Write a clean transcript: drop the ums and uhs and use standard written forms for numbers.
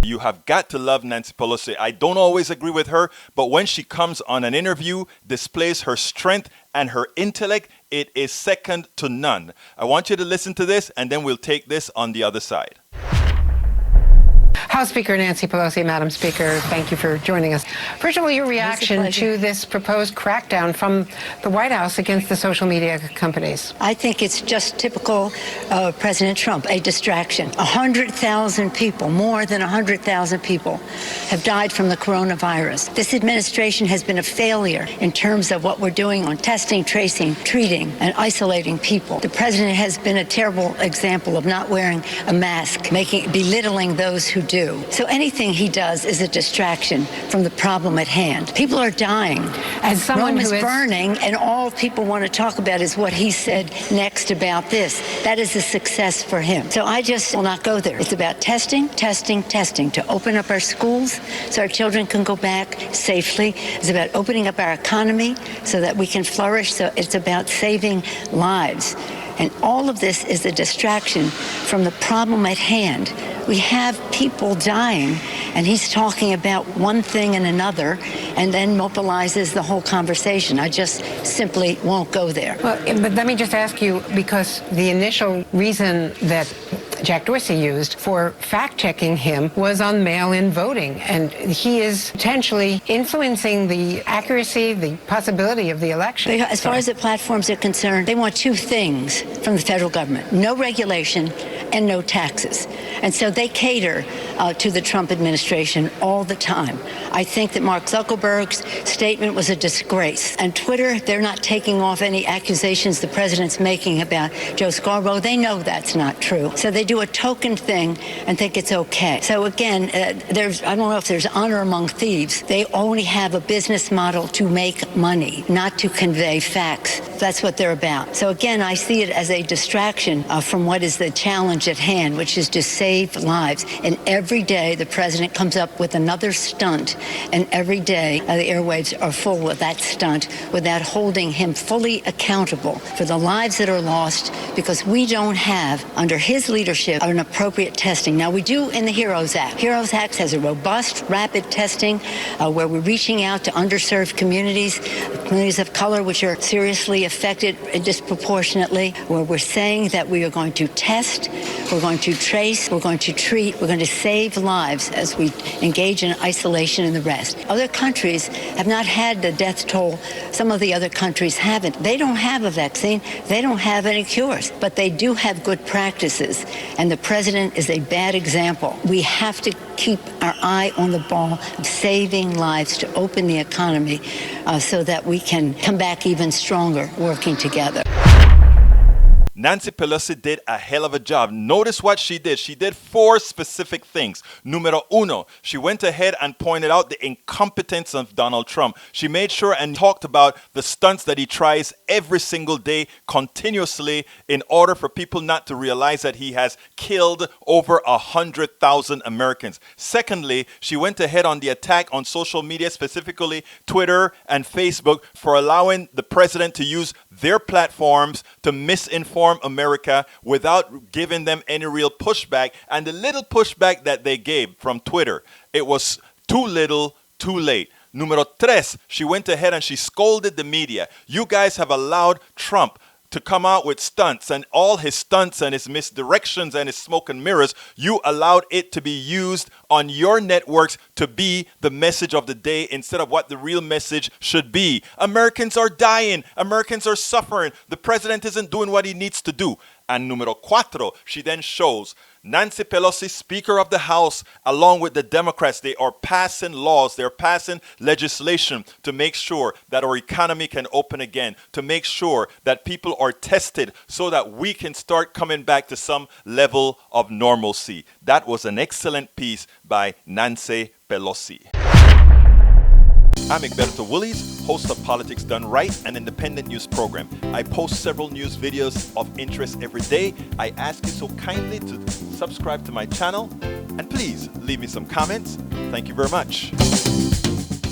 You have got to love Nancy Pelosi. I don't always agree with her, but when she comes on an interview, displays her strength and her intellect, it is second to none. I want you to listen to this, and then we'll take this on the other side. House Speaker Nancy Pelosi, Madam Speaker, thank you for joining us. First of all, your reaction to this proposed crackdown from the White House against the social media companies. I think it's just typical of President Trump, a distraction. 100,000 people, more than 100,000 people, have died from the coronavirus. This administration has been a failure in terms of what we're doing on testing, tracing, treating, and isolating people. The president has been a terrible example of not wearing a mask, belittling those who do. So anything he does is a distraction from the problem at hand. People are dying. As someone Rome who is burning, and all people want to talk about is what he said next about this. That is a success for him. So I just will not go there. It's about testing, testing, testing, to open up our schools so our children can go back safely. It's about opening up our economy so that we can flourish. So it's about saving lives. And all of this is a distraction from the problem at hand. We have people dying, and he's talking about one thing and another, and then mobilizes the whole conversation. I just simply won't go there. Well, but let me just ask you, because the initial reason that Jack Dorsey used for fact-checking him was on mail-in voting, and he is potentially influencing the accuracy, the possibility of the election. As far as the platforms are concerned, they want two things from the federal government: no regulation and no taxes. And so they cater to the Trump administration all the time. I think that Mark Zuckerberg's statement was a disgrace. And Twitter, they're not taking off any accusations the president's making about Joe Scarborough. They know that's not true. So they do a token thing and think it's okay. So again, I don't know if there's honor among thieves. They only have a business model to make money, not to convey facts. That's what they're about. So again, I see it as a distraction from what is the challenge at hand, which is to save lives. And every day the president comes up with another stunt, and every day the airwaves are full of that stunt without holding him fully accountable for the lives that are lost, because we don't have, under his leadership, an appropriate testing. Now, we do in the HEROES Act. HEROES Act has a robust, rapid testing where we're reaching out to underserved communities of color, which are seriously affected disproportionately, where we're saying that we are going to test, we're going to trace, we're going to treat, we're going to save lives as we engage in isolation and the rest. Other countries have not had the death toll. Some of the other countries haven't. They don't have a vaccine. They don't have any cures, but they do have good practices. And the president is a bad example. We have to keep our eye on the ball of saving lives, to open the economy so that we can come back even stronger working together. Nancy Pelosi did a hell of a job. Notice what she did. She did 4 specific things. Numero uno, she went ahead and pointed out the incompetence of Donald Trump. She made sure and talked about the stunts that he tries every single day continuously in order for people not to realize that he has killed over 100,000 Americans. Secondly, she went ahead on the attack on social media, specifically Twitter and Facebook, for allowing the president to use their platforms to misinform America without giving them any real pushback. And the little pushback that they gave from Twitter, it was too little, too late. Numero tres, she went ahead and she scolded the media. You guys have allowed Trump to come out with stunts, and all his stunts and his misdirections and his smoke and mirrors, you allowed it to be used on your networks to be the message of the day instead of what the real message should be. Americans are dying. Americans are suffering. The president isn't doing what he needs to do. And numero cuatro, she then shows Nancy Pelosi, Speaker of the House, along with the Democrats, they are passing laws, they're passing legislation to make sure that our economy can open again, to make sure that people are tested so that we can start coming back to some level of normalcy. That was an excellent piece by Nancy Pelosi. I'm Egberto Willies, host of Politics Done Right, an independent news program. I post several news videos of interest every day. I ask you so kindly to subscribe to my channel, and please leave me some comments. Thank you very much.